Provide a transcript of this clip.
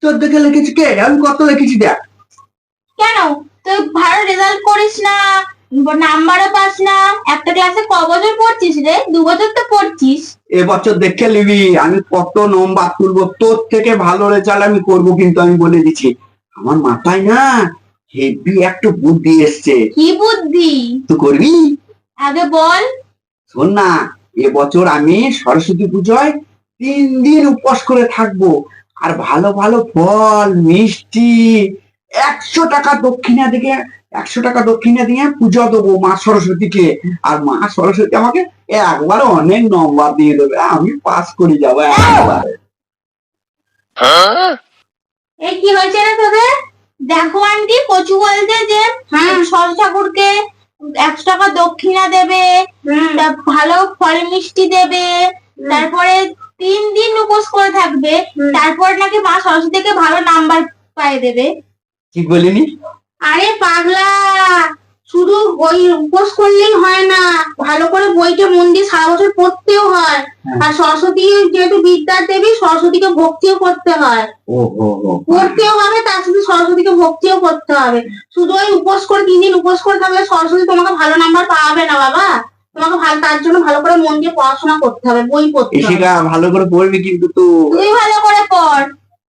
তোর দেখে লিখেছি কে? আমি কত লিখেছি দেখ। কেন তুই ভালো রেজাল্ট করিস না, নাম্বারও পাস না? একটা ক্লাসে ক বছর পড়ছিস রে? 2 বছর তো পড়ছিস। এবছর দেখে নিবি আমি কত নম্বর তুলবো, তোর থেকে ভালো রেজাল্ট আমি করবো, কিন্তু আমি বলে দিচ্ছি আমার মাথায় না হেভি একটা বুদ্ধি এসছে। কি বুদ্ধি? তুই করবি? আগে বল। শোন না, এবছর আমি সরস্বতী পুজোয় 3 দিন উপবাস করে থাকবো, আর ভালো ভালো ফল মিষ্টি 100 টাকা দক্ষিণা দিকে 100 টাকা দক্ষিণা দিয়ে পুজো দেবো মা সরস্বতীকে। আর মা সরস্বতী আমাকে একবার অনেক নম্বর দিয়ে দেবে, আমি পাস করে যাবো একবারে। এই কি হয়েছে রে তোদের? দেখো আন্টি, কচু বলছে যে সর ঠাকুরকে 100 টাকা দক্ষিণা দেবে, ভালো ফল মিষ্টি দেবে, তারপরে 3 দিন উপোস করে থাকবে, তারপর নাকি মা সরস্বতীকে ভালো নাম্বার পাই দেবে। ঠিক বলিনি? আরে পাগলা, শুধু ওই উপোস করলেই হয় না, ভালো করে বইটা মন দিয়ে সারা বছর পড়তেও হয়। আর সরস্বতী যেহেতু বিদ্যার দেবী, সরস্বতীকে ভক্তিও করতে হয়। ও ও ও পড়তেও হবে, তার সাথে সরস্বতীকে ভক্তিও করতে হবে। শুধু ওই উপোস করে 3 দিন উপোস করে থাকলে সরস্বতী তোমাকে ভালো নাম্বার পাবে না বাবা। তোমাকে ভালো, তার জন্য ভালো করে মন দিয়ে পড়াশোনা করতে হবে, বই পড়তে হবে। সেটা ভালো করে পড়বি কিন্তু তুই। তুই ভালো করে পড়।